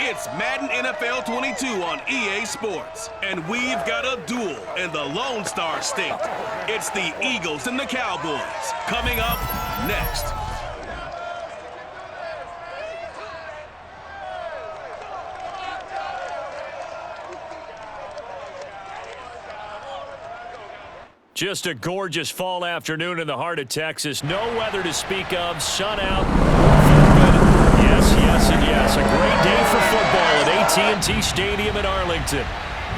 It's Madden NFL 22 on EA Sports. And we've got a duel in the Lone Star State. It's the Eagles and the Cowboys. Coming up next. Just a gorgeous fall afternoon in the heart of Texas. No weather to speak of. Sun out. Yes, yes, and yes. A great day for football at AT&T Stadium in Arlington.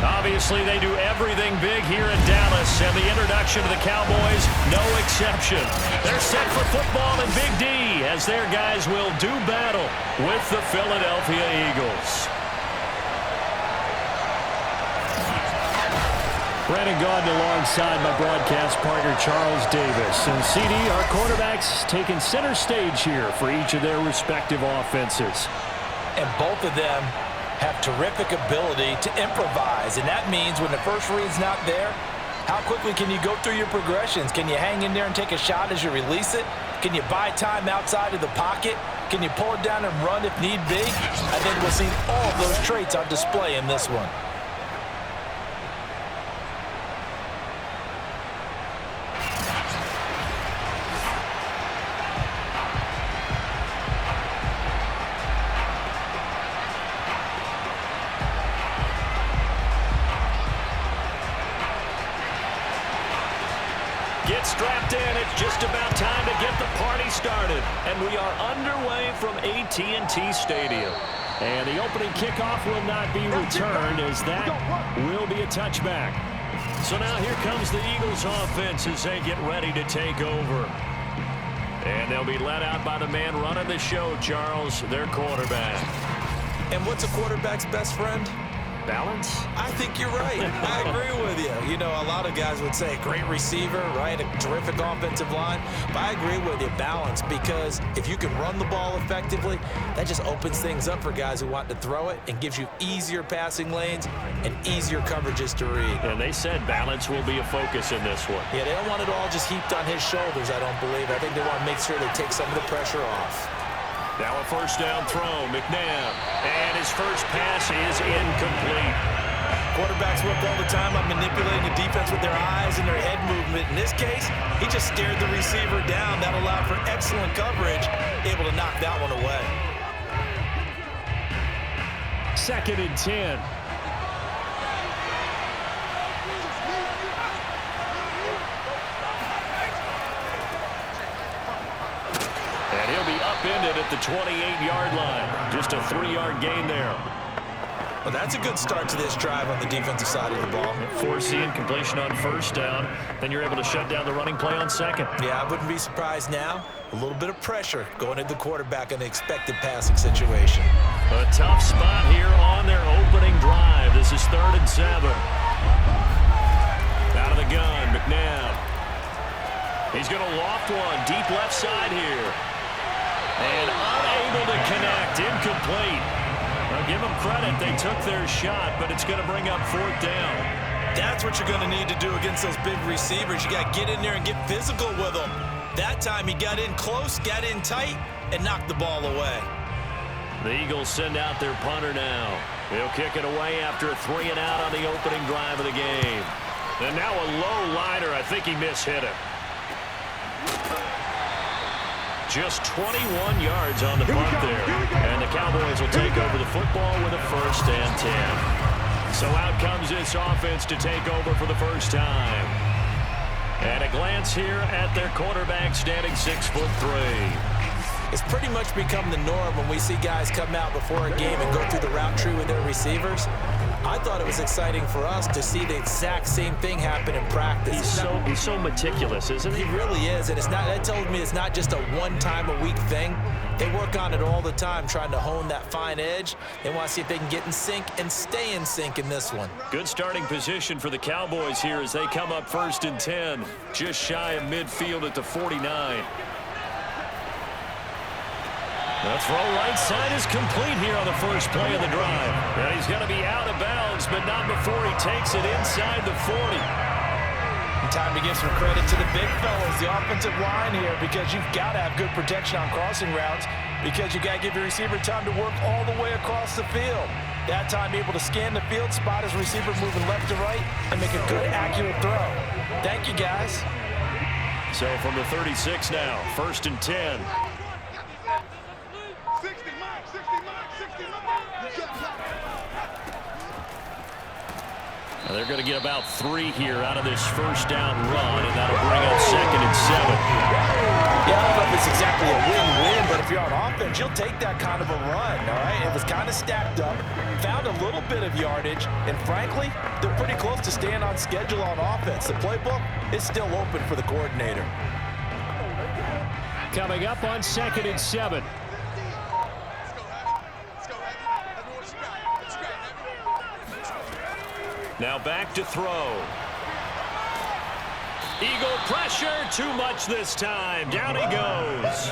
Obviously, they do everything big here in Dallas, and the introduction of the Cowboys, no exception. They're set for football in Big D as their guys will do battle with the Philadelphia Eagles. Brandon Gaudin alongside my broadcast partner Charles Davis. And CD, our quarterbacks taking center stage here for each of their respective offenses. And both of them have terrific ability to improvise. And that means when the first read's not there, how quickly can you go through your progressions? Can you hang in there and take a shot as you release it? Can you buy time outside of the pocket? Can you pull it down and run if need be? I think we'll see all of those traits on display in this one. Get strapped in. It's just about time to get the party started. And we are underway from AT&T Stadium. And the opening kickoff will not be returned as that will be a touchback. So now here comes the Eagles offense as they get ready to take over. And they'll be led out by the man running the show, Charles, their quarterback. And what's a quarterback's best friend? Balance? I think you're right. I agree with you. You know, a lot of guys would say great receiver, right? A terrific offensive line. But I agree with you, balance, because if you can run the ball effectively, that just opens things up for guys who want to throw it and gives you easier passing lanes and easier coverages to read. And they said balance will be a focus in this one. Yeah, they don't want it all just heaped on his shoulders, I don't believe. I think they want to make sure they take some of the pressure off. Now a first down throw, McNabb. And his first pass is incomplete. Quarterbacks work all the time on manipulating the defense with their eyes and their head movement. In this case, he just stared the receiver down. That allowed for excellent coverage, able to knock that one away. 2nd and 10. And he'll be upended at the 28-yard line. Just a 3-yard gain there. Well, that's a good start to this drive on the defensive side of the ball. Forcing completion on first down. Then you're able to shut down the running play on second. Yeah, I wouldn't be surprised now. A little bit of pressure going into the quarterback in the expected passing situation. A tough spot here on their opening drive. This is 3rd and 7. Out of the gun, McNabb. He's going to loft one deep left side here. And unable to connect. Incomplete. Well, give them credit. They took their shot, but it's going to bring up 4th down. That's what you're going to need to do against those big receivers. You got to get in there and get physical with them. That time he got in close, got in tight, and knocked the ball away. The Eagles send out their punter now. He'll kick it away after a 3-and-out on the opening drive of the game. And now a low liner. I think he mishit it. Just 21 yards on the punt there. And the Cowboys will take over the football with a 1st and 10. So out comes this offense to take over for the first time. And a glance here at their quarterback standing 6'3". It's pretty much become the norm when we see guys come out before a game and go through the route tree with their receivers. I thought it was exciting for us to see the exact same thing happen in practice. He's so meticulous, isn't he? He really is, and that tells me it's not just a one-time-a-week thing. They work on it all the time, trying to hone that fine edge. They want to see if they can get in sync and stay in sync in this one. Good starting position for the Cowboys here as they come up 1st and 10, just shy of midfield at the 49. The throw right side is complete here on the first play of the drive. And he's going to be out of bounds, but not before he takes it inside the 40. time to give some credit to the big fellas, the offensive line here, because you've got to have good protection on crossing routes because you got to give your receiver time to work all the way across the field. That time able to scan the field, spot his receiver moving left to right, and make a good, accurate throw. Thank you, guys. So from the 36 now, 1st and 10. Now they're going to get about 3 here out of this first down run, and that'll bring up 2nd and 7. Yeah, I don't know if it's exactly a win-win, but if you're on offense, you'll take that kind of a run, all right? It was kind of stacked up, found a little bit of yardage, and frankly, they're pretty close to staying on schedule on offense. The playbook is still open for the coordinator. Coming up on 2nd and 7. Now back to throw. Eagle pressure, too much this time. Down he goes.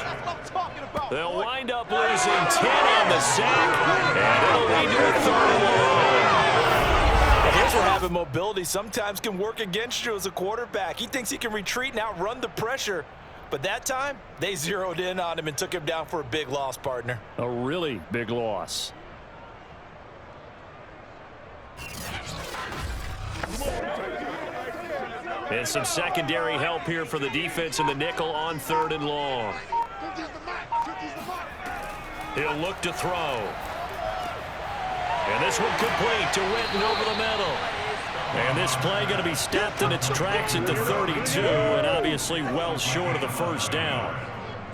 They'll wind up losing 10 on the sack, and it'll lead to a 3rd and long. And here's where having mobility sometimes can work against you as a quarterback. He thinks he can retreat and outrun the pressure, but that time, they zeroed in on him and took him down for a big loss, partner. A really big loss. And some secondary help here for the defense in the nickel on 3rd and long. He'll look to throw. And this one complete to Witten over the middle. And this play going to be stopped in its tracks at the 32, and obviously well short of the first down.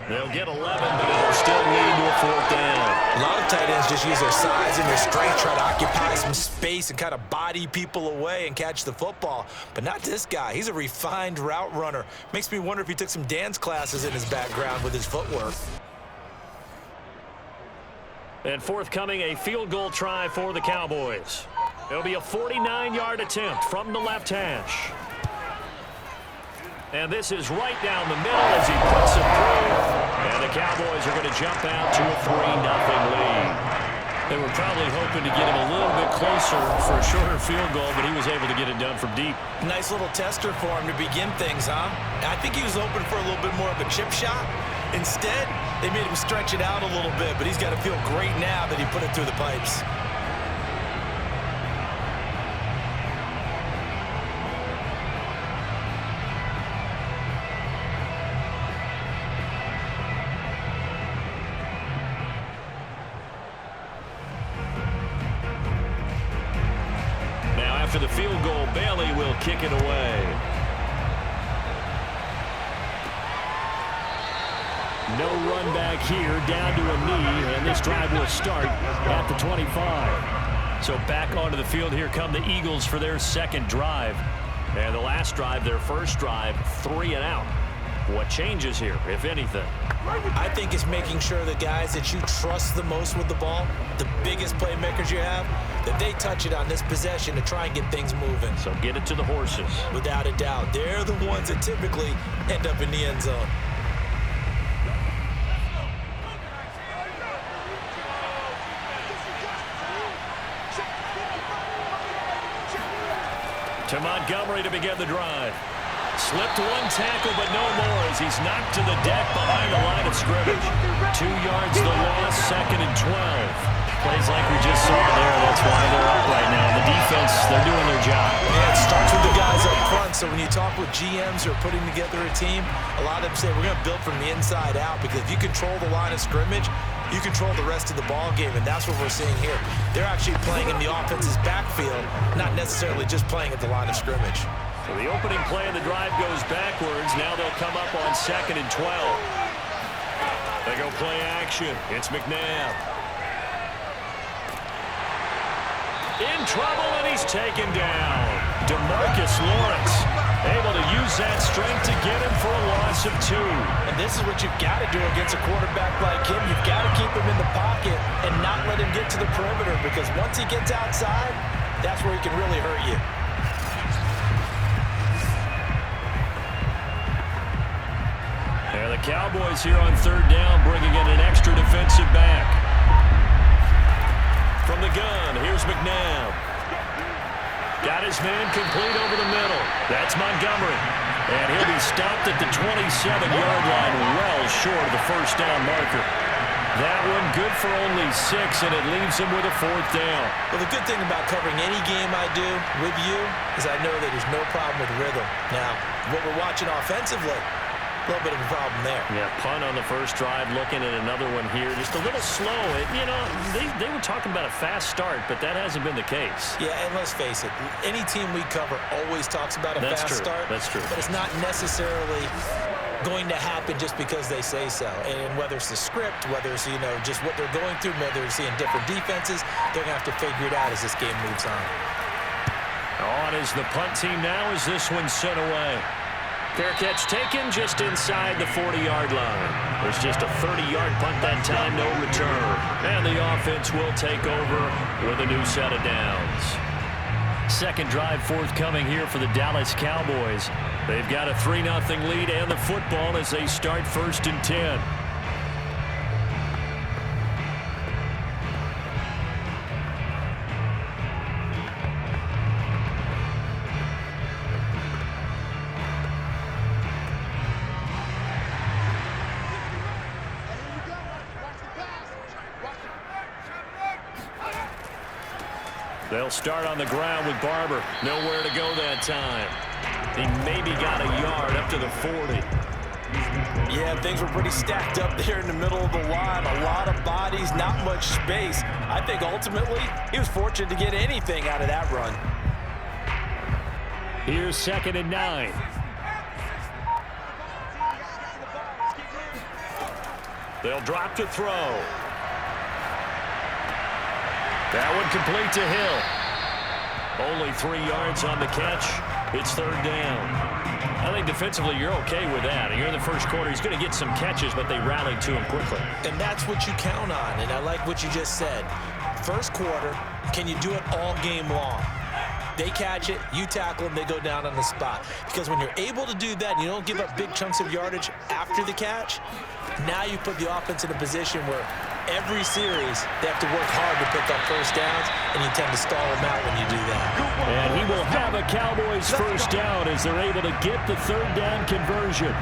They'll get 11, but it'll still lead to a 4th down. A lot of tight ends just use their size and their strength, try to occupy some space and kind of body people away and catch the football. But not this guy. He's a refined route runner. Makes me wonder if he took some dance classes in his background with his footwork. And forthcoming, a field goal try for the Cowboys. It'll be a 49-yard attempt from the left hash. And this is right down the middle as he puts it through. And the Cowboys are going to jump out to a 3-0 lead. They were probably hoping to get him a little bit closer for a shorter field goal, but he was able to get it done from deep. Nice little tester for him to begin things, huh? I think he was hoping for a little bit more of a chip shot. Instead, they made him stretch it out a little bit, but he's got to feel great now that he put it through the pipes. After the field goal, Bailey will kick it away. No run back here, down to a knee, and this drive will start at the 25. So back onto the field, here come the Eagles for their 2nd drive. And the last drive, their first drive, 3 and out. What changes here, if anything? I think it's making sure the guys that you trust the most with the ball, the biggest playmakers you have, that they touch it on this possession to try and get things moving. So get it to the horses. Without a doubt. They're the ones that typically end up in the end zone. To Montgomery to begin the drive. Slipped one tackle, but no more as he's knocked to the deck behind the line of scrimmage. 2 yards the loss, 2nd and 12. Plays like we just saw there. That's why they're up right now. The defense, they're doing their job. Yeah, it starts with the guys up front. So when you talk with GMs who are putting together a team, a lot of them say we're going to build from the inside out, because if you control the line of scrimmage, you control the rest of the ball game, and that's what we're seeing here. They're actually playing in the offense's backfield, not necessarily just playing at the line of scrimmage. So the opening play of the drive goes backwards. Now they'll come up on 2nd and 12. They go play action. It's McNabb. In trouble, and he's taken down. DeMarcus Lawrence able to use that strength to get him for a loss of 2. And this is what you've got to do against a quarterback like him. You've got to keep him in the pocket and not let him get to the perimeter, because once he gets outside, that's where he can really hurt you. And the Cowboys here on 3rd down, bringing in an extra defensive back. From the gun, here's McNabb. Got his man complete over the middle. That's Montgomery. And he'll be stopped at the 27-yard line, well short of the first down marker. That one good for only 6, and it leaves him with a 4th down. Well, the good thing about covering any game I do with you is I know that there's no problem with rhythm. Now, what we're watching offensively, a little bit of a problem there. Yeah, punt on the first drive, looking at another one here. Just a little slow. They were talking about a fast start, but that hasn't been the case. Yeah, and let's face it, any team we cover always talks about a fast start. That's true. But it's not necessarily going to happen just because they say so. And whether it's the script, whether it's, just what they're going through, whether they're seeing different defenses, they're going to have to figure it out as this game moves on. On is the punt team now as this one's sent away. Fair catch taken just inside the 40-yard line. There's just a 30-yard punt that time, no return. And the offense will take over with a new set of downs. Second drive forthcoming here for the Dallas Cowboys. They've got a 3-0 lead and the football as they start 1st and 10. They'll start on the ground with Barber. Nowhere to go that time. He maybe got a yard up to the 40. Yeah, things were pretty stacked up there in the middle of the line. A lot of bodies, not much space. I think ultimately he was fortunate to get anything out of that run. Here's 2nd and 9. They'll drop to throw. That one complete to Hill. Only 3 yards on the catch. It's 3rd down. I think defensively you're okay with that. You're in the first quarter. He's going to get some catches, but they rallied to him quickly. And that's what you count on, and I like what you just said. First quarter, can you do it all game long? They catch it, you tackle them, they go down on the spot. Because when you're able to do that and you don't give up big chunks of yardage after the catch, now you put the offense in a position where every series they have to work hard to pick up first downs, and you tend to stall them out when you do that. And he will have a Cowboys first down as they're able to get the 3rd down conversion.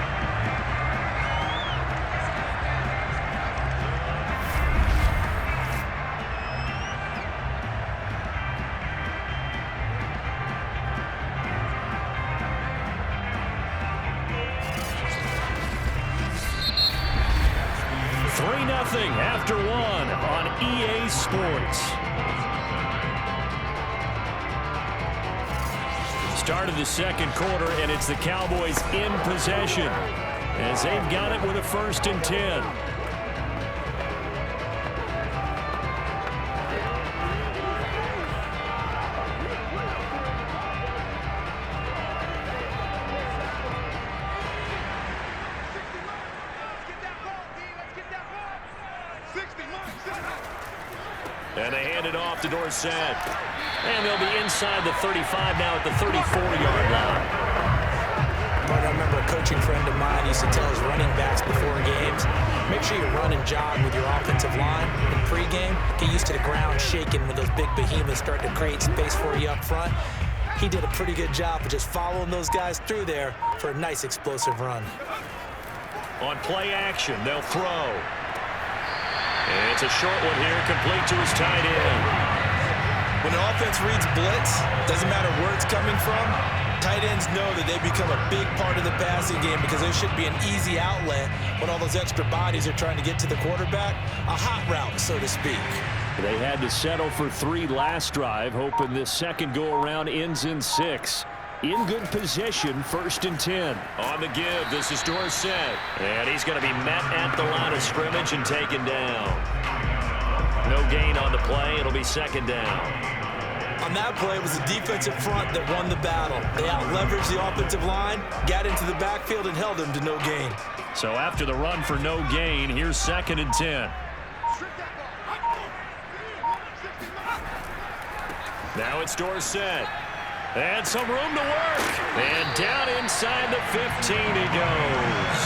After 1 on EA Sports. Start of the second quarter, and it's the Cowboys in possession as they've got it with a 1st and 10. And they hand it off to Dorsett. And they'll be inside the 35 now at the 34-yard line. I remember a coaching friend of mine used to tell his running backs before games, make sure you run and jog with your offensive line in pregame. Get used to the ground shaking when those big behemoths start to create space for you up front. He did a pretty good job of just following those guys through there for a nice explosive run. On play action, they'll throw. And it's a short one here, complete to his tight end. When the offense reads blitz, doesn't matter where it's coming from, tight ends know that they become a big part of the passing game because there should be an easy outlet when all those extra bodies are trying to get to the quarterback. A hot route, so to speak. They had to settle for 3 last drive, hoping this second go-around ends in 6. In good position, 1st and 10. On the give, this is Dorsett. And he's going to be met at the line of scrimmage and taken down. No gain on the play. It'll be 2nd down. On that play, it was the defensive front that won the battle. They out-leveraged the offensive line, got into the backfield, and held him to no gain. So after the run for no gain, here's 2nd and 10. Now it's Dorsett. And some room to work. And down inside the 15 he goes.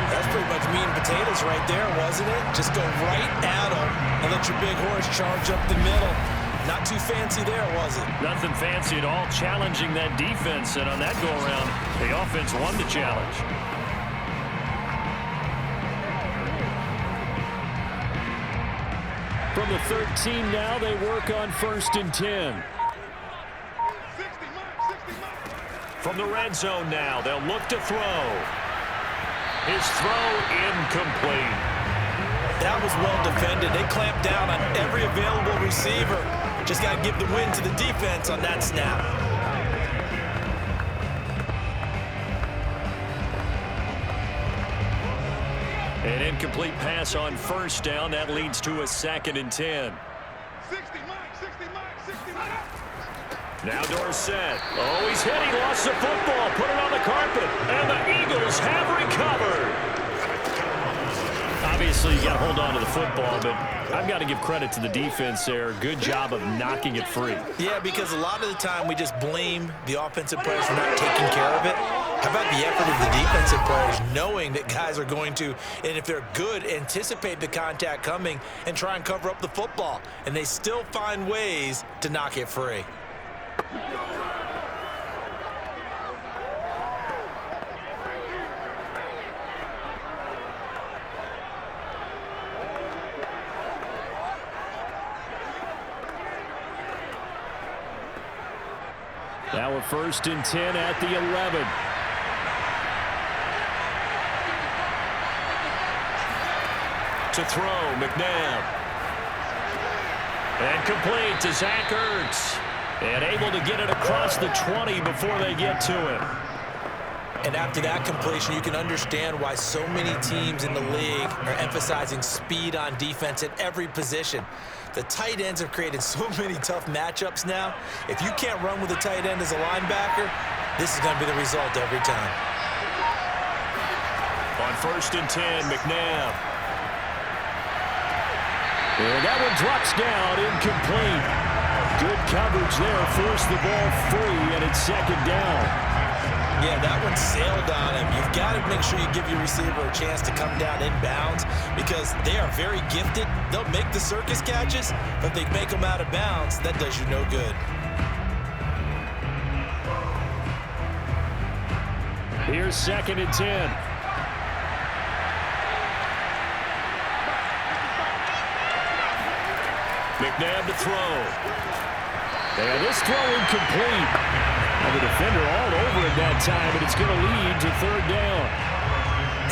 That's pretty much meat and potatoes right there, wasn't it? Just go right at him and let your big horse charge up the middle. Not too fancy there, was it? Nothing fancy at all, challenging that defense, and on that go-around, the offense won the challenge. From the 13 now, they work on 1st and 10. From the red zone now, they'll look to throw. His throw incomplete. That was well defended. They clamped down on every available receiver. Just got to give the win to the defense on that snap. An incomplete pass on 1st down. That leads to a 2nd and 10. 60 Mike. Now Dorsett. Oh, he's hit. He lost the football. Put it on the carpet. And the Eagles have recovered. Obviously, you got to hold on to the football, but I've got to give credit to the defense there. Good job of knocking it free. Yeah, because a lot of the time we just blame the offensive players for not taking care of it. How about the effort of the defensive players knowing that guys are going to, and if they're good, anticipate the contact coming and try and cover up the football. And they still find ways to knock it free. Now a 1st and 10 at the 11. To throw, McNabb. And complete to Zach Ertz. And able to get it across the 20 before they get to him. And after that completion, you can understand why so many teams in the league are emphasizing speed on defense at every position. The tight ends have created so many tough matchups now. If you can't run with a tight end as a linebacker, this is going to be the result every time. On 1st and 10, McNabb. And that one drops down, incomplete. Good coverage there, forced the ball free, and it's 2nd down. Yeah, that one sailed on him. You've got to make sure you give your receiver a chance to come down inbounds because they are very gifted. They'll make the circus catches, but if they make them out of bounds, that does you no good. Here's 2nd and 10. McNabb to throw. And this throw incomplete. And the defender all over it that time, but it's going to lead to 3rd down.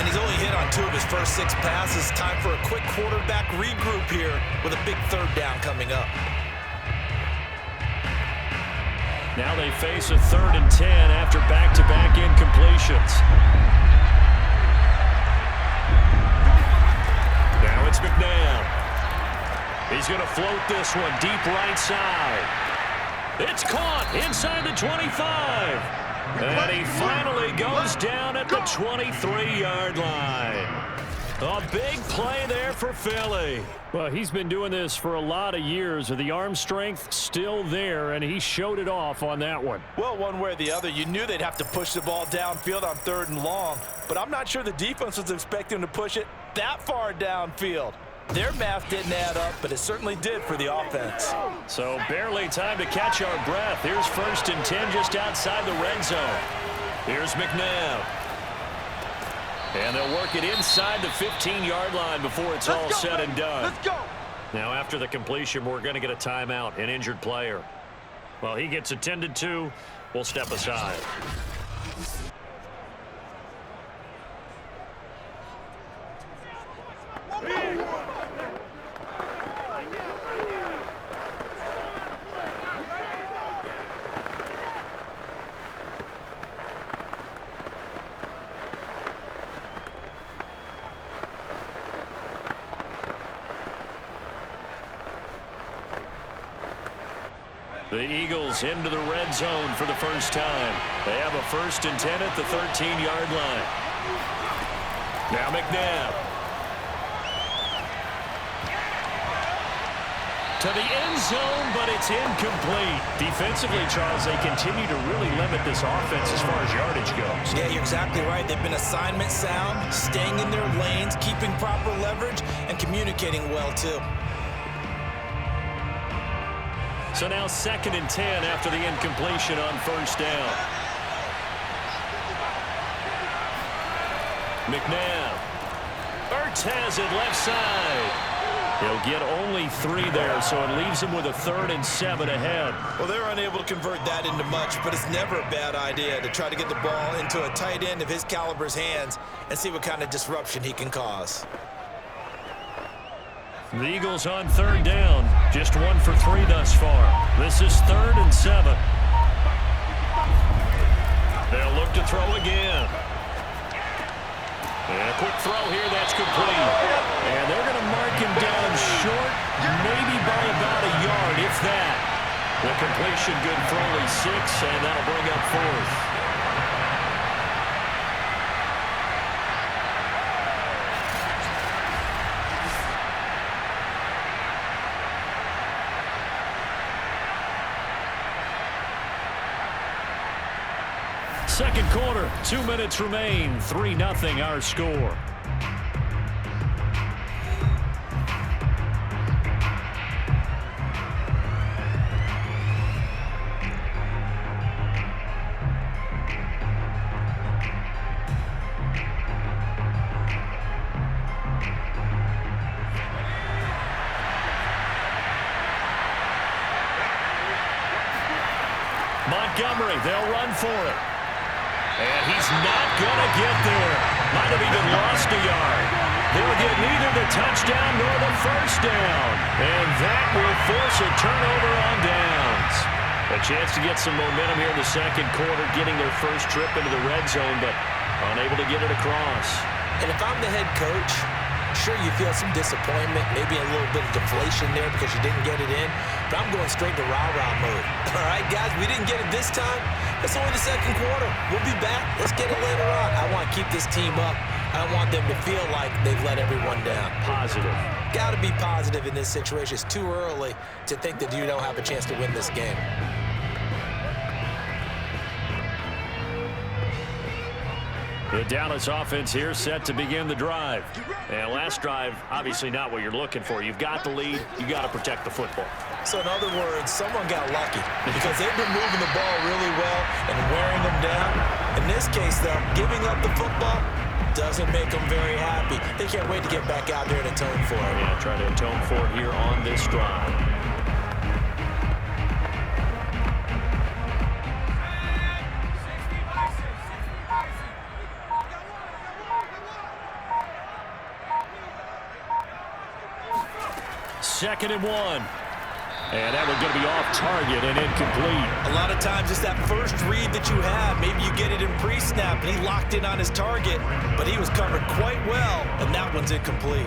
And he's only hit on 2 of his first 6 passes. Time for a quick quarterback regroup here with a big 3rd down coming up. Now they face a 3rd and 10 after back-to-back incompletions. Now it's McNabb. He's going to float this one deep right side. It's caught inside the 25. And he finally goes down at the 23-yard line. A big play there for Philly. Well, he's been doing this for a lot of years. The arm strength still there, and he showed it off on that one. Well, one way or the other, you knew they'd have to push the ball downfield on 3rd and long, but I'm not sure the defense was expecting to push it that far downfield. Their math didn't add up, but it certainly did for the offense. So barely time to catch our breath. Here's 1st and 10 just outside the red zone. Here's McNabb. And they'll work it inside the 15-yard line before it's all said and done. Let's go. Now after the completion, we're going to get a timeout, an injured player. Well, he gets attended to. We'll step aside. The Eagles into the red zone for the first time. They have a 1st and 10 at the 13-yard line. Now McNabb. To the end zone, but it's incomplete. Defensively, Charles, they continue to really limit this offense as far as yardage goes. Yeah, you're exactly right. They've been assignment sound, staying in their lanes, keeping proper leverage, and communicating well, too. So now 2nd and 10 after the incompletion on first down. McNabb. Ertz has it left side. He'll get only 3 there, so it leaves him with a 3rd and 7 ahead. Well, they're unable to convert that into much, but it's never a bad idea to try to get the ball into a tight end of his caliber's hands and see what kind of disruption he can cause. The Eagles on 3rd down. Just 1 for 3 thus far. This is 3rd and 7. They'll look to throw again. And a quick throw here, that's complete. And they're going to mark him down short, maybe by about a yard, if that. The completion good for only 6, and that'll bring up 4th. Second quarter, 2 minutes remain, 3-0 our score. Montgomery, they'll run for it. And he's not going to get there. Might have even lost a yard. They'll get neither the touchdown nor the first down. And that will force a turnover on downs. A chance to get some momentum here in the second quarter, getting their first trip into the red zone, but unable to get it across. And if I'm the head coach, sure you feel some disappointment, maybe a little bit of deflation there because you didn't get it in, but I'm going straight to rah-rah mode. All right, guys, we didn't get it this time. It's only the second quarter. We'll be back. Let's get it later on. I want to keep this team up. I don't want them to feel like they've let everyone down. Positive. Got to be positive in this situation. It's too early to think that you don't have a chance to win this game. The Dallas offense here set to begin the drive. And last drive, obviously not what you're looking for. You've got the lead. You got to protect the football. So in other words, someone got lucky because they've been moving the ball really well and wearing them down. In this case, though, giving up the football doesn't make them very happy. They can't wait to get back out there and atone for it. Yeah, try to atone for it here on this drive. Second and 1. And that one's going to be off target and incomplete. A lot of times it's that first read that you have. Maybe you get it in pre-snap, and he locked in on his target, but he was covered quite well, and that one's incomplete.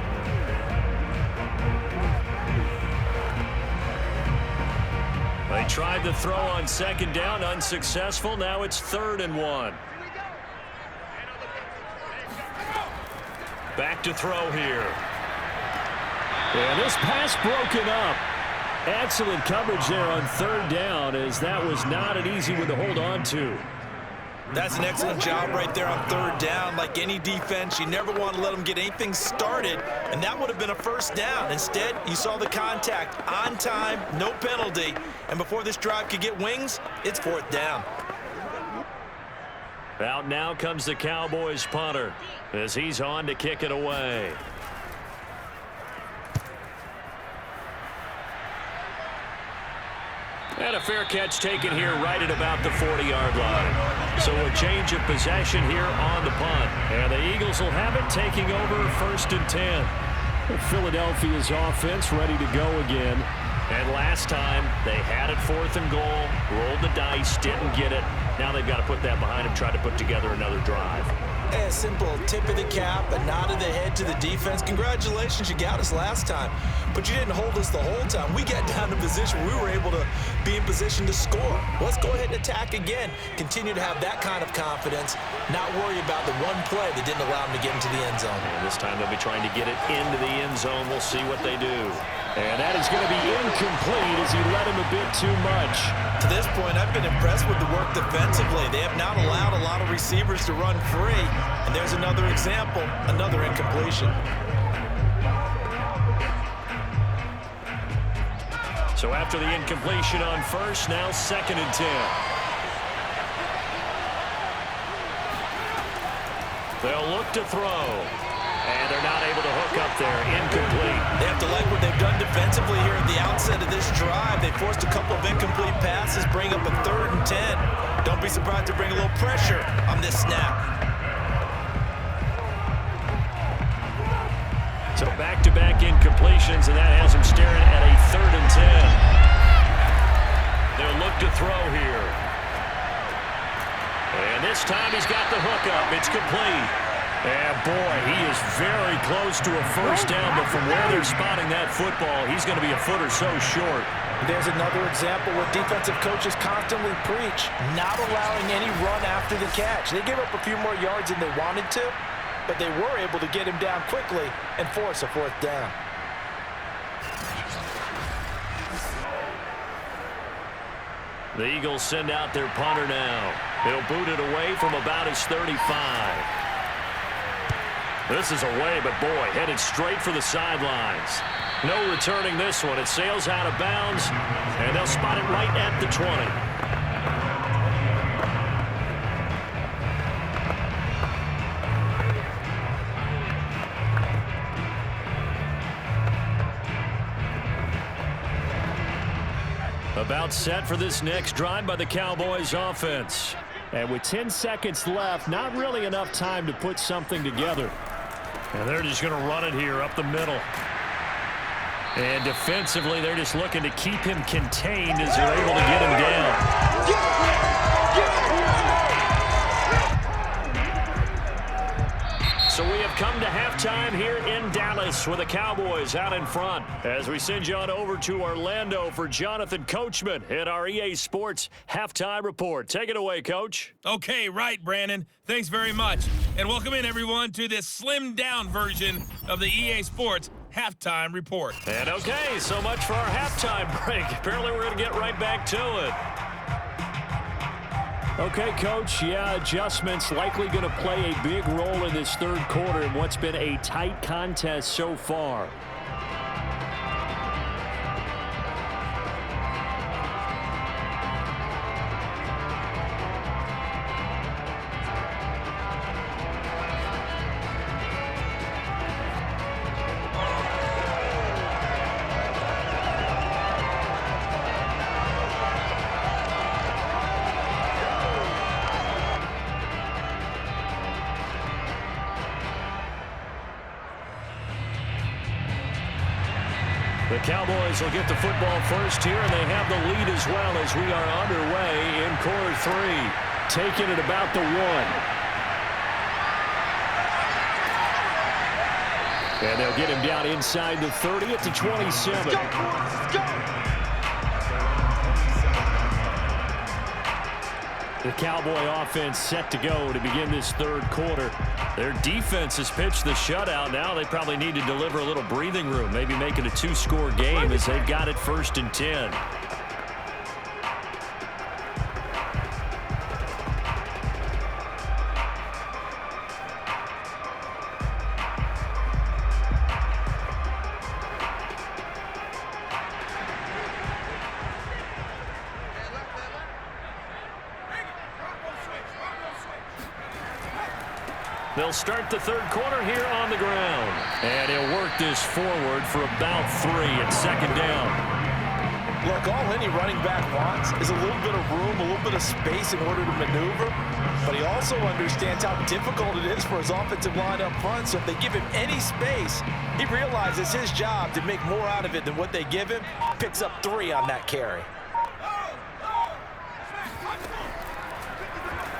They tried to throw on second down, unsuccessful. Now it's 3rd and 1. Back to throw here. And this pass broken up. Excellent coverage there on 3rd down, as that was not an easy one to hold on to. That's an excellent job right there on 3rd down. Like any defense, you never want to let them get anything started, and that would have been a first down. Instead, you saw the contact on time, no penalty, and before this drive could get wings, it's 4th down. Out now comes the Cowboys punter as he's on to kick it away. And a fair catch taken here right at about the 40-yard line. So a change of possession here on the punt. And the Eagles will have it, taking over 1st and 10. Philadelphia's offense ready to go again. And last time they had it 4th and goal, rolled the dice, didn't get it. Now they've got to put that behind them, try to put together another drive. A simple tip of the cap, a nod of the head to the defense. Congratulations, you got us last time, but you didn't hold us the whole time. We got down to position where we were able to be in position to score. Let's go ahead and attack again. Continue to have that kind of confidence, not worry about the one play that didn't allow them to get into the end zone. And this time they'll be trying to get it into the end zone. We'll see what they do. And that is going to be incomplete as he led him a bit too much. To this point, I've been impressed with the work defensively. They have not allowed a lot of receivers to run free. And there's another example, another incompletion. So after the incompletion on first, now 2nd and 10. They'll look to throw. And they're not able to hook up there. Incomplete. They have to like what they've done defensively here at the outset of this drive. They forced a couple of incomplete passes, bring up a 3rd and 10. Don't be surprised to bring a little pressure on this snap. So back-to-back incompletions, and that has him staring at a 3rd and 10. They'll look to throw here. And this time he's got the hookup. It's complete. And boy, he is very close to a first down, but from where they're spotting that football, he's going to be a foot or so short. There's another example where defensive coaches constantly preach, not allowing any run after the catch. They gave up a few more yards than they wanted to, but they were able to get him down quickly and force a 4th down. The Eagles send out their punter now. They'll boot it away from about his 35. This is away, but boy, headed straight for the sidelines. No returning this one. It sails out of bounds, and they'll spot it right at the 20. About set for this next drive by the Cowboys offense. And with 10 seconds left, not really enough time to put something together. And they're just going to run it here up the middle. And defensively, they're just looking to keep him contained as they're able to get him down. So we have come to halftime here in Dallas with the Cowboys out in front. As we send you on over to Orlando for Jonathan Coachman at our EA Sports Halftime Report. Take it away, Coach. Okay, right, Brandon. Thanks very much. And welcome in, everyone, to this slimmed-down version of the EA Sports Halftime Report. And okay, so much for our halftime break. Apparently we're going to get right back to it. Okay, Coach, yeah, adjustments likely going to play a big role in this 3rd quarter in what's been a tight contest so far. The Cowboys will get the football first here, and they have the lead as well as we are underway in quarter 3. Taking it about the 1. And they'll get him down inside the 30 at the 27. The Cowboy offense set to go to begin this 3rd quarter. Their defense has pitched the shutout. Now they probably need to deliver a little breathing room, maybe make it a 2-score game as they've got it 1st and 10. They'll start the 3rd quarter here on the ground. And he'll work this forward for about 3 at 2nd down. Look, all any running back wants is a little bit of room, a little bit of space in order to maneuver. But he also understands how difficult it is for his offensive line up front. So if they give him any space, he realizes his job to make more out of it than what they give him. Picks up 3 on that carry.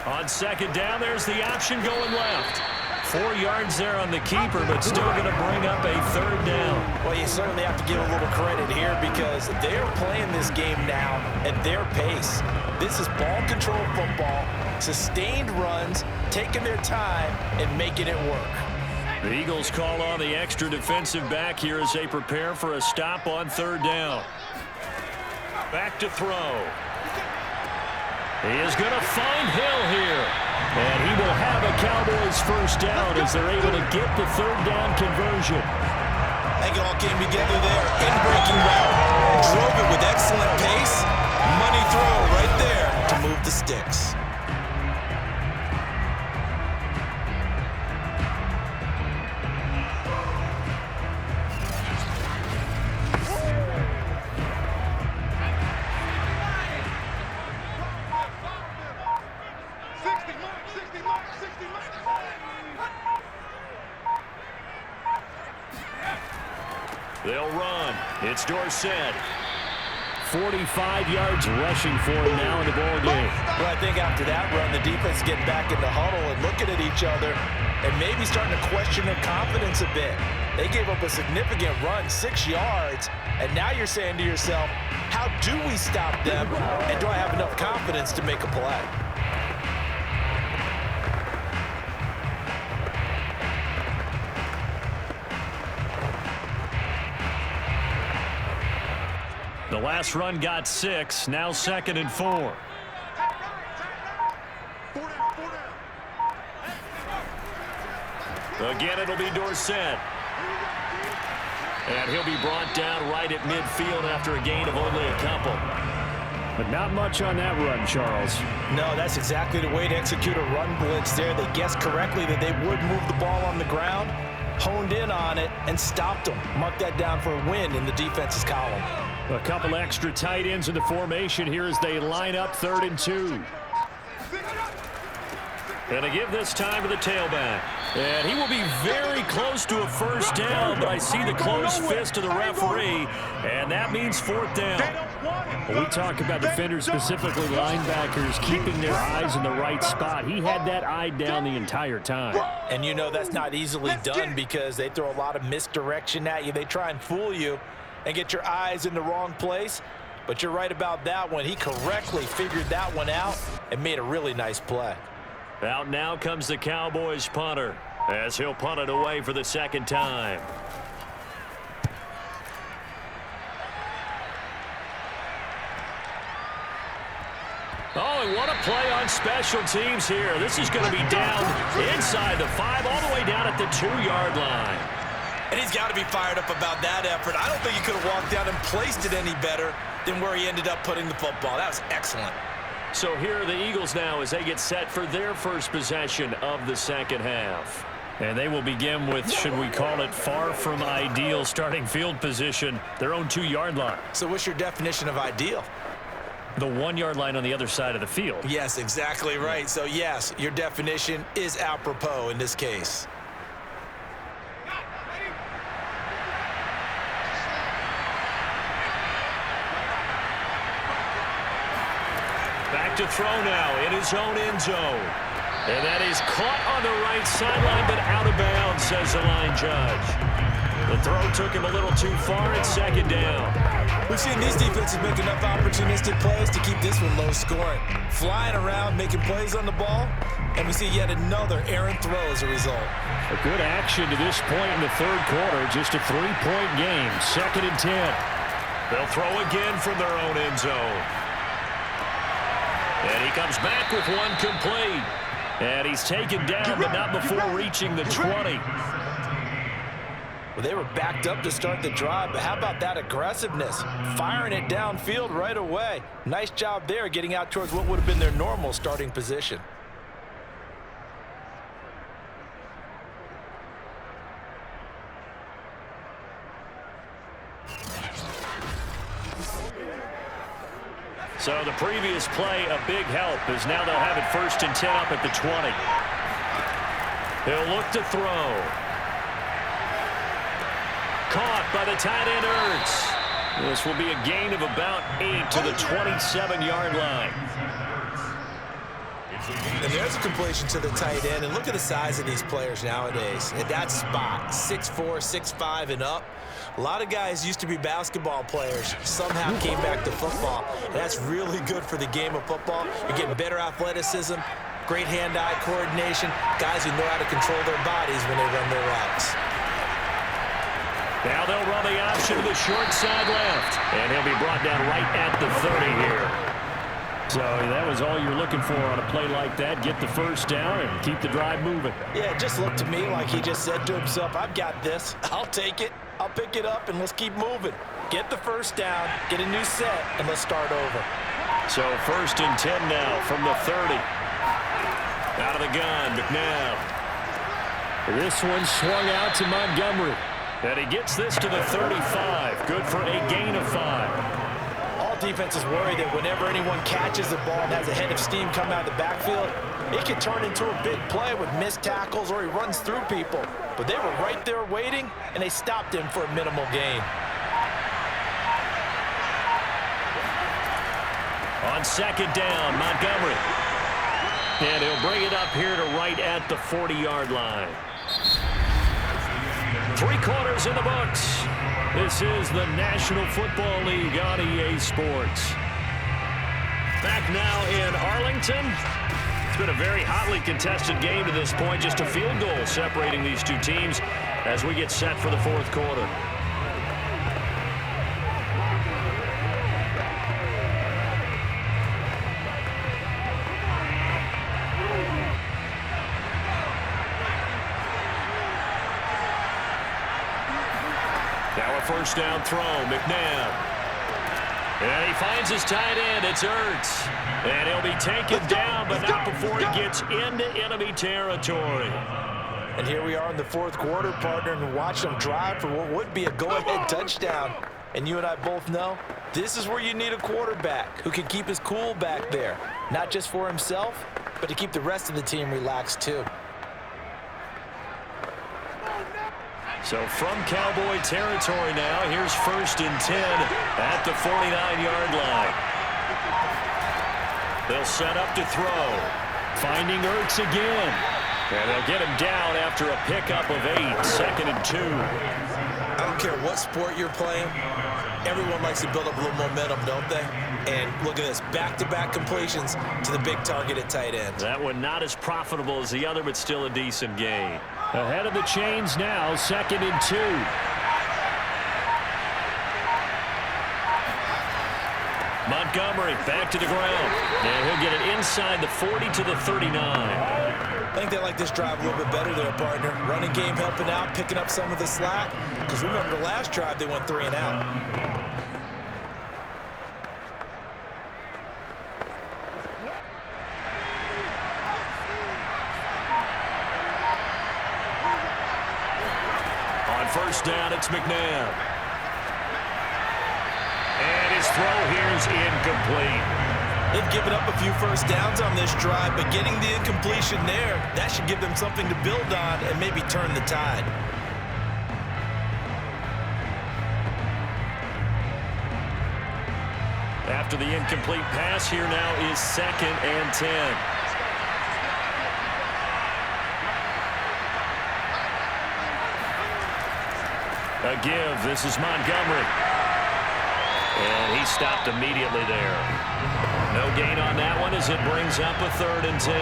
On 2nd down, there's the option going left. 4 yards there on the keeper, but still going to bring up a 3rd down. Well, you certainly have to give a little credit here because they're playing this game now at their pace. This is ball control football, sustained runs, taking their time and making it work. The Eagles call on the extra defensive back here as they prepare for a stop on 3rd down. Back to throw. He is going to find Hill here. And he will have a Cowboys 1st down as they're able to get the 3rd down conversion. I think it all came together there. In-breaking route. Drove it with excellent pace. Money throw right there to move the sticks. They'll run. It's Dorsett. 45 yards rushing for him now in the ball game. Well, I think after that run, the defense is getting back in the huddle and looking at each other and maybe starting to question their confidence a bit. They gave up a significant run, 6 yards, and now you're saying to yourself, how do we stop them, and do I have enough confidence to make a play? The last run got 6, now 2nd and 4. Again, it'll be Dorsett. And he'll be brought down right at midfield after a gain of only a couple. But not much on that run, Charles. No, that's exactly the way to execute a run blitz there. They guessed correctly that they would move the ball on the ground, honed in on it, and stopped them. Mark that down for a win in the defense's column. A couple extra tight ends in the formation here as they line up 3rd and 2. And they give this time to the tailback. And he will be very close to a first down, but I see the closed fist of the referee, and that means 4th down. When we talk about defenders, specifically linebackers, keeping their eyes in the right spot, he had that eye down the entire time. And you know that's not easily done because they throw a lot of misdirection at you. They try and fool you and get your eyes in the wrong place. But you're right about that one. He correctly figured that one out and made a really nice play. Out now comes the Cowboys punter as he'll punt it away for the 2nd time. Oh, and what a play on special teams here. This is going to be down inside the 5, all the way down at the 2-yard line. And he's got to be fired up about that effort. I don't think he could have walked down and placed it any better than where he ended up putting the football. That was excellent. So here are the Eagles now as they get set for their first possession of the 2nd half. And they will begin with, should we call it, far from ideal starting field position, their own 2-yard line. So what's your definition of ideal? The 1-yard line on the other side of the field. Yes, exactly right. So yes, your definition is apropos in this case. Back to throw now in his own end zone. And that is caught on the right sideline, but out of bounds, says the line judge. The throw took him a little too far, and 2nd down. We've seen these defenses make enough opportunistic plays to keep this one low scoring. Flying around, making plays on the ball, and we see yet another errant throw as a result. A good action to this point in the 3rd quarter, just a 3-point game, 2nd and 10. They'll throw again from their own end zone. And he comes back with one complete. And he's taken down, but not before reaching the 20. Well, they were backed up to start the drive, but how about that aggressiveness? Firing it downfield right away. Nice job there getting out towards what would have been their normal starting position. So the previous play, a big help, as now they'll have it 1st and 10 up at the 20. He'll look to throw. Caught by the tight end Ertz. This will be a gain of about 8 to the 27-yard line. And there's a completion to the tight end. And look at the size of these players nowadays. At that spot, 6'4", 6'5", and up. A lot of guys used to be basketball players, somehow came back to football. And that's really good for the game of football. You're getting better athleticism, great hand-eye coordination, guys who know how to control their bodies when they run their routes. Now they'll run the option to the short side left. And he'll be brought down right at the 30 here. So that was all you're looking for on a play like that. Get the 1st down and keep the drive moving. Yeah, it just looked to me like he just said to himself, I've got this. I'll take it. I'll pick it up and let's keep moving. Get the first down, get a new set, and let's start over. So 1st and 10 now from the 30. Out of the gun, McNabb. This one swung out to Montgomery. And he gets this to the 35. Good for a gain of 5. All defenses worry that whenever anyone catches the ball and has a head of steam come out of the backfield, it can turn into a big play with missed tackles or he runs through people. But they were right there waiting, and they stopped him for a minimal gain. On 2nd down, Montgomery. And he'll bring it up here to right at the 40-yard line. 3 quarters in the books. This is the National Football League on EA Sports. Back now in Arlington. It's been a very hotly contested game to this point. Just a field goal separating these two teams as we get set for the 4th quarter. Now a 1st down throw, McNabb. And he finds his tight end, it's Ertz. And he'll be taken down, but not before he gets into enemy territory. And here we are in the 4th quarter, partner, and watch them drive for what would be a go-ahead touchdown. And you and I both know this is where you need a quarterback who can keep his cool back there. Not just for himself, but to keep the rest of the team relaxed too. So from Cowboy territory now, here's 1st and 10 at the 49-yard line. They'll set up to throw. Finding Ertz again. And they'll get him down after a pickup of 8. 2nd and 2. I don't care what sport you're playing. Everyone likes to build up a little momentum, don't they? And look at this, back-to-back completions to the big target at tight end. That one not as profitable as the other, but still a decent gain. Ahead of the chains now, 2nd and 2. Montgomery back to the ground. And he'll get it inside the 40 to the 39. I think they like this drive a little bit better there, partner. Running game helping out, picking up some of the slack. Because remember the last drive, they went 3 and out. On 1st down, it's McNabb. And his throw here's incomplete. They've given up a few first downs on this drive, but getting the incompletion there, that should give them something to build on and maybe turn the tide. After the incomplete pass, here now is 2nd and 10. A give. This is Montgomery. And he stopped immediately there. No gain on that one as it brings up a 3rd and 10.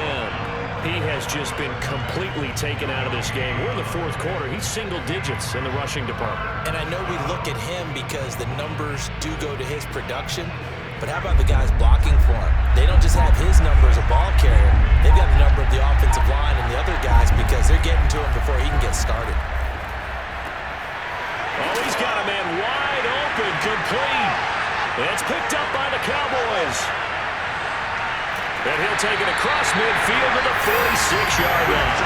He has just been completely taken out of this game. We're in the 4th quarter. He's single digits in the rushing department. And I know we look at him because the numbers do go to his production. But how about the guys blocking for him? They don't just have his number as a ball carrier. They've got the number of the offensive line and the other guys because they're getting to him before he can get started. Oh, he's got a man wide open, complete. It's picked up by the Cowboys. And he'll take it across midfield to the 46-yard line.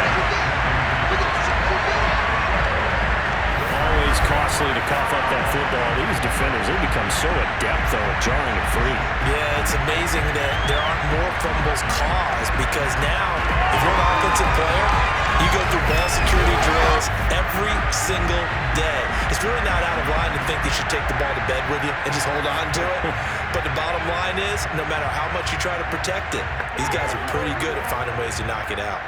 Always costly to cough up that football. These defenders, they become so adept, though, at jarring it free. Yeah, it's amazing that there aren't more fumbles caused because now, if you're an offensive player, you go through ball security drills every single day. It's really not out of line to think that you should take the ball to bed with you and just hold on to it. But the bottom line is, no matter how much you try to protect it, these guys are pretty good at finding ways to knock it out.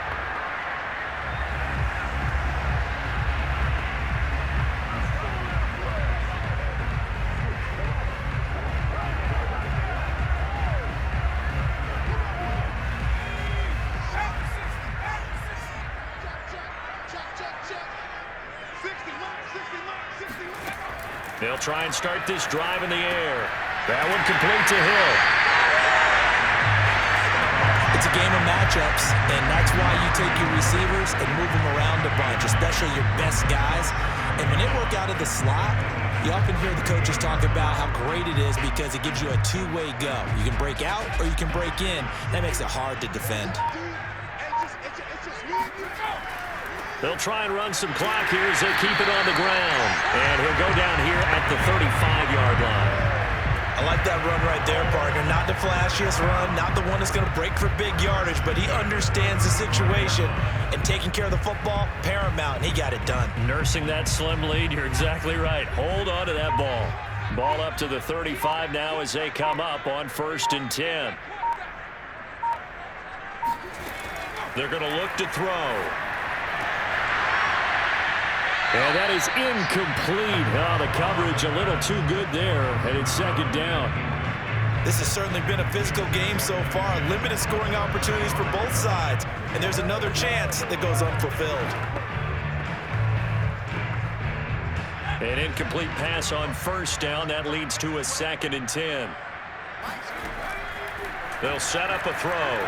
They'll try and start this drive in the air. That one complete to Hill. It's It's a game of matchups, and that's why you take your receivers and move them around a bunch, especially your best guys. And when they work out of the slot, you often hear the coaches talk about how great it is because it gives you a two-way go. You can break out or you can break in. That makes it hard to defend. They'll try and run some clock here as they keep it on the ground. And he'll go down here at the 35-yard line. I like that run right there, partner. Not the flashiest run, not the one that's going to break for big yardage, but he understands the situation, and taking care of the football, paramount, and he got it done. Nursing that slim lead, you're exactly right. Hold on to that ball. Ball up to the 35 now as they come up on 1st and 10. They're going to look to throw. And that is incomplete. Oh, the coverage a little too good there, and it's 2nd down. This has certainly been a physical game so far. Limited scoring opportunities for both sides. And there's another chance that goes unfulfilled. An incomplete pass on 1st down. That leads to a 2nd and 10. They'll set up a throw.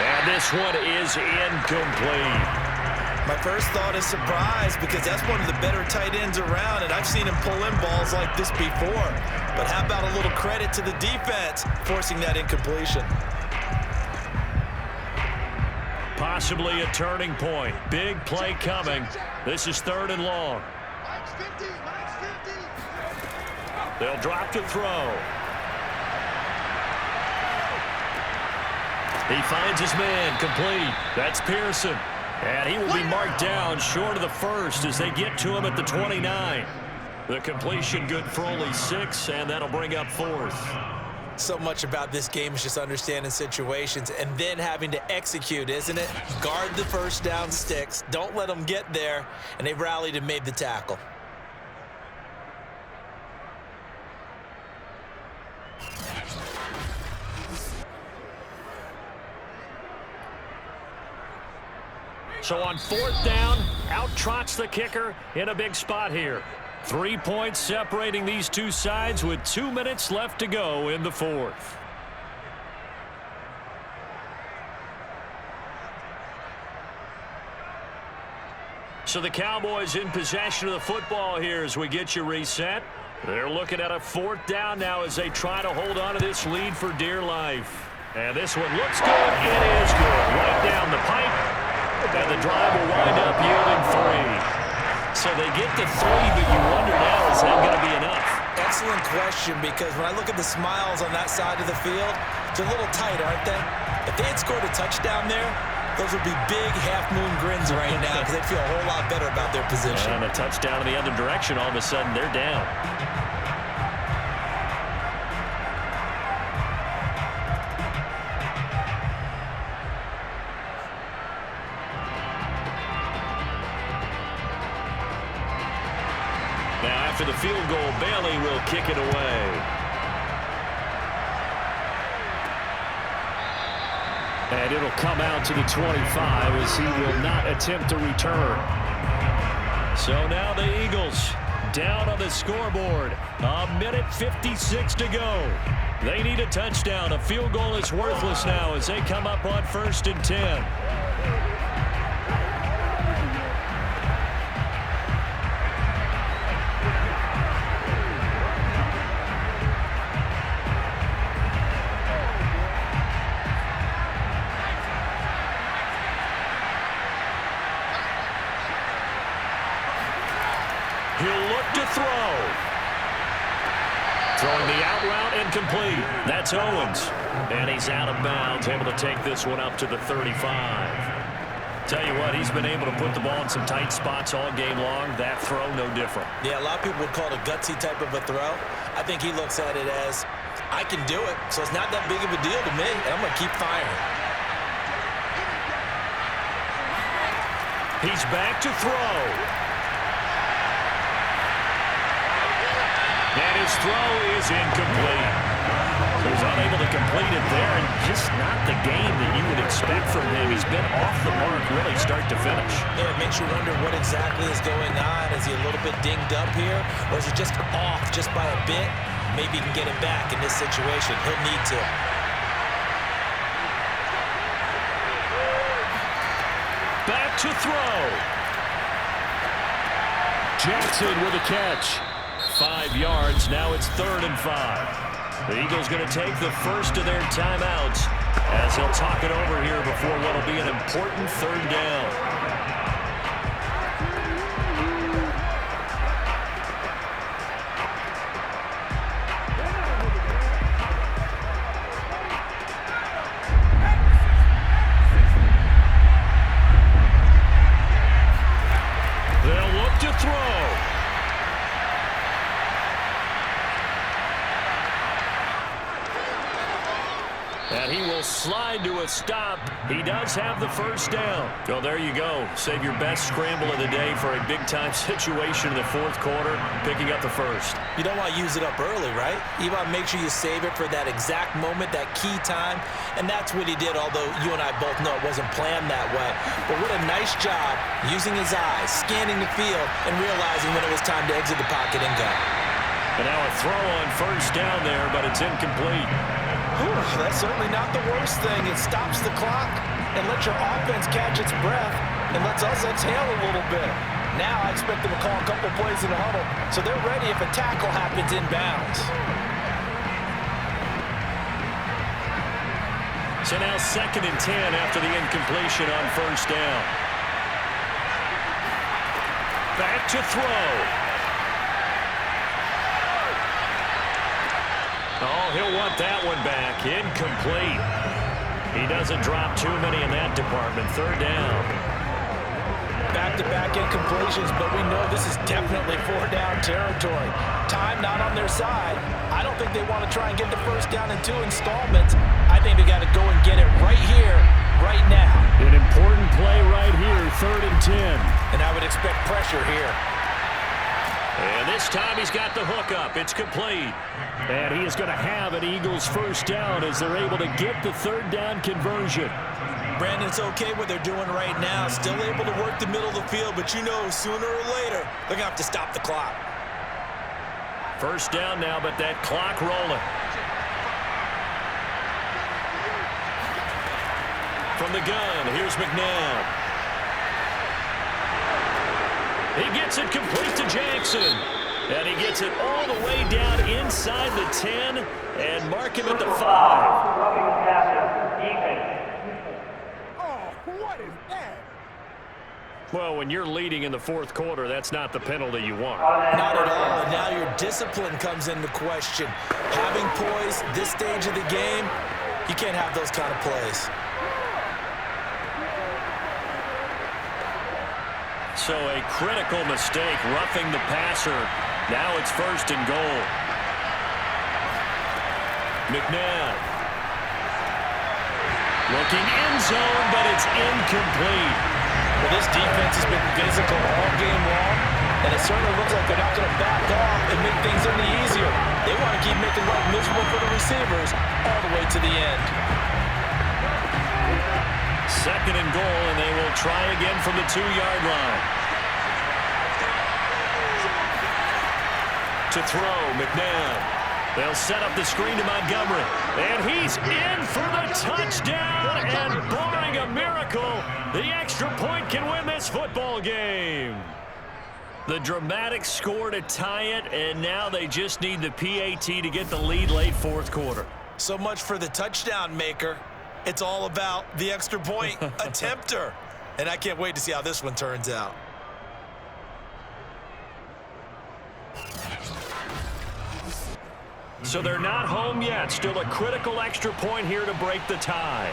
And this one is incomplete. My first thought is surprise because that's one of the better tight ends around, and I've seen him pull in balls like this before. But how about a little credit to the defense forcing that incompletion? Possibly a turning point. Big play coming. This is 3rd and long. They'll drop to throw. He finds his man, complete. That's Pearson. And he will be marked down short of the 1st as they get to him at the 29. The completion good for only 6, and that'll bring up 4th. So much about this game is just understanding situations and then having to execute, isn't it? Guard the 1st down sticks. Don't let them get there. And they rallied and made the tackle. So on 4th down, out trots the kicker in a big spot here. 3 points separating these two sides with 2 minutes left to go in the 4th. So the Cowboys in possession of the football here as we get you reset. They're looking at a 4th down now as they try to hold on to this lead for dear life. And this one looks good. It is good. Right down the pipe. And the drive will wind up yielding 3. So they get to 3, but you wonder now, is that going to be enough? Excellent question, because when I look at the smiles on that side of the field, they're a little tight, aren't they? If they had scored a touchdown there, those would be big half-moon grins right now because they'd feel a whole lot better about their position. And a touchdown in the other direction, all of a sudden they're down. After the field goal, Bailey will kick it away. And it'll come out to the 25 as he will not attempt to return. So now the Eagles down on the scoreboard. 1:56 to go. They need a touchdown. A field goal is worthless now as they come up on 1st and 10. Throwing the out route incomplete. That's Owens. And he's out of bounds, able to take this one up to the 35. Tell you what, he's been able to put the ball in some tight spots all game long. That throw, no different. Yeah, a lot of people would call it a gutsy type of a throw. I think he looks at it as, I can do it, so it's not that big of a deal to me, and I'm going to keep firing. He's back to throw. And his throw is incomplete. So he's unable to complete it there, and just not the game that you would expect from him. He's been off the mark really start to finish. Yeah, it makes you wonder what exactly is going on. Is he a little bit dinged up here, or is it just off just by a bit? maybe he can get it back in this situation. He'll need to. Back to throw. Jackson with a catch. 5 yards. Now it's 3rd and 5. The Eagles going to take the first of their timeouts as he'll talk it over here before what will be an important 3rd down. Slide to a stop. He does have the first down. So there you go. Save your best scramble of the day for a big-time situation in the 4th quarter, picking up the first. You don't want to use it up early, right? You want to make sure you save it for that exact moment, that key time, and that's what he did, although you and I both know it wasn't planned that way. But what a nice job using his eyes, scanning the field, and realizing when it was time to exit the pocket and go. And now a throw on first down there, but it's incomplete. That's certainly not the worst thing. It stops the clock and lets your offense catch its breath and lets us exhale a little bit. Now I expect them to call a couple plays in the huddle, so they're ready if a tackle happens inbounds. So now 2nd and 10 after the incompletion on first down. Back to throw. Oh, he'll want that one back. Incomplete. He doesn't drop too many in that department. 3rd down. Back-to-back incompletions, but we know this is definitely 4-down territory. Time not on their side. I don't think they want to try and get the first down in 2 installments. I think they got to go and get it right here, right now. An important play right here, 3rd and 10. And I would expect pressure here. And this time he's got the hook up. It's complete. And he is going to have an Eagles first down as they're able to get the 3rd down conversion. Brandon, it's okay what they're doing right now. Still able to work the middle of the field, but you know sooner or later they're going to have to stop the clock. First down now, but that clock rolling. From the gun, here's McNabb. He gets it complete to Jackson. And he gets it all the way down inside the 10 and mark him at the 5. Oh, what is that? Well, when you're leading in the 4th quarter, that's not the penalty you want. Not at all, and now your discipline comes into question. Having poise this stage of the game, you can't have those kind of plays. So a critical mistake, roughing the passer. Now it's 1st and goal. McNabb. Looking end zone, but it's incomplete. Well, this defense has been physical all game long, and it certainly looks like they're not going to back off and make things any easier. They want to keep making life miserable for the receivers all the way to the end. 2nd and goal, and they will try again from the 2-yard line. To throw, McNabb. They'll set up the screen to Montgomery. And he's in for the touchdown. And barring a miracle, the extra point can win this football game. The dramatic score to tie it, and now they just need the PAT to get the lead late 4th quarter. So much for the touchdown maker. It's all about the extra point attempter. And I can't wait to see how this one turns out. So they're not home yet. Still a critical extra point here to break the tie.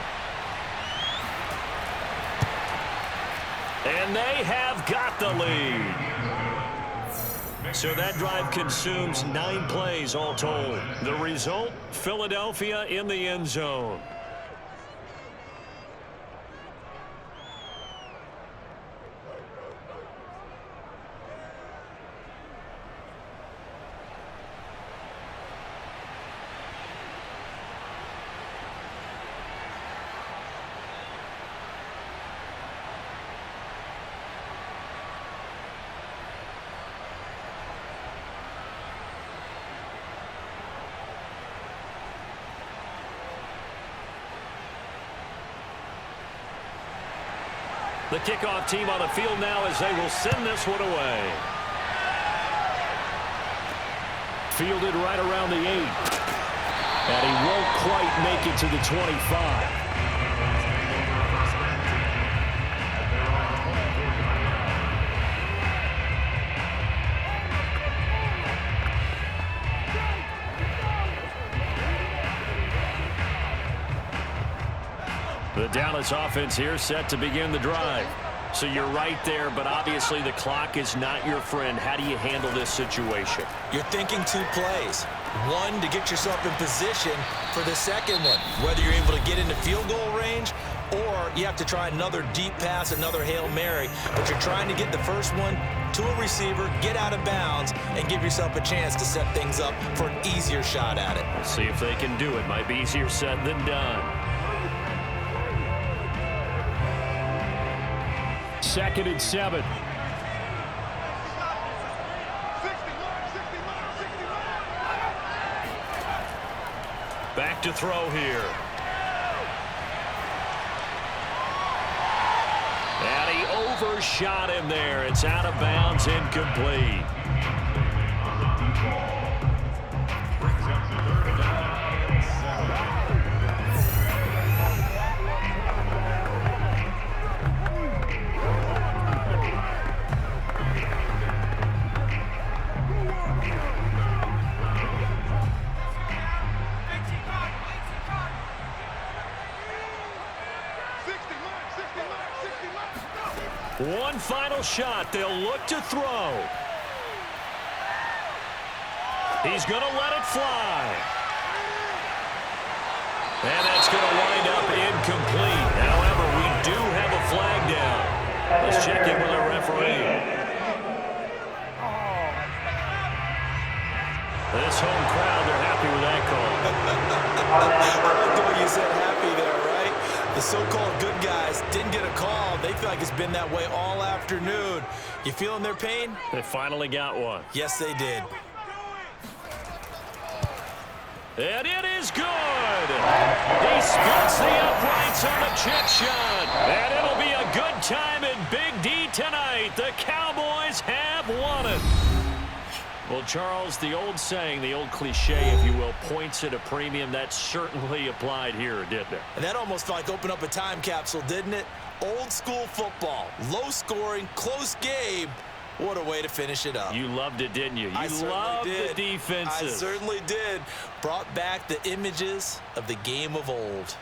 And they have got the lead. So that drive consumes 9 plays all told. The result, Philadelphia in the end zone. The kickoff team on the field now as they will send this one away. Fielded right around the 8. And he won't quite make it to the 25. The Dallas offense here set to begin the drive. So you're right there, but obviously the clock is not your friend. How do you handle this situation? You're thinking 2 plays. One, to get yourself in position for the second one, whether you're able to get into field goal range or you have to try another deep pass, another Hail Mary, but you're trying to get the first one to a receiver, get out of bounds, and give yourself a chance to set things up for an easier shot at it. We'll see if they can do it. Might be easier said than done. 2nd and 7. Back to throw here. And he overshot him there. It's out of bounds, incomplete. One final shot. They'll look to throw. He's going to let it fly. And that's going to wind up incomplete. However, we do have a flag down. Let's check in with our referee. This home crowd, they're happy with that call. I like the way you said happy there, right? The so-called good guys didn't get a call. They feel like it's been that way all afternoon. You feeling their pain? They finally got one. Yes, they did. And it is good. He splits the uprights on the chip shot. And it'll be a good time in Big D tonight. The Cowboys have won it. Well, Charles, the old saying, the old cliche, if you will, points at a premium, that certainly applied here, didn't it? And that almost felt like opened up a time capsule, didn't it? Old school football, low scoring, close game. What a way to finish it up. You loved it, didn't you? I You loved did. the defenses. I certainly did. Brought back the images of the game of old.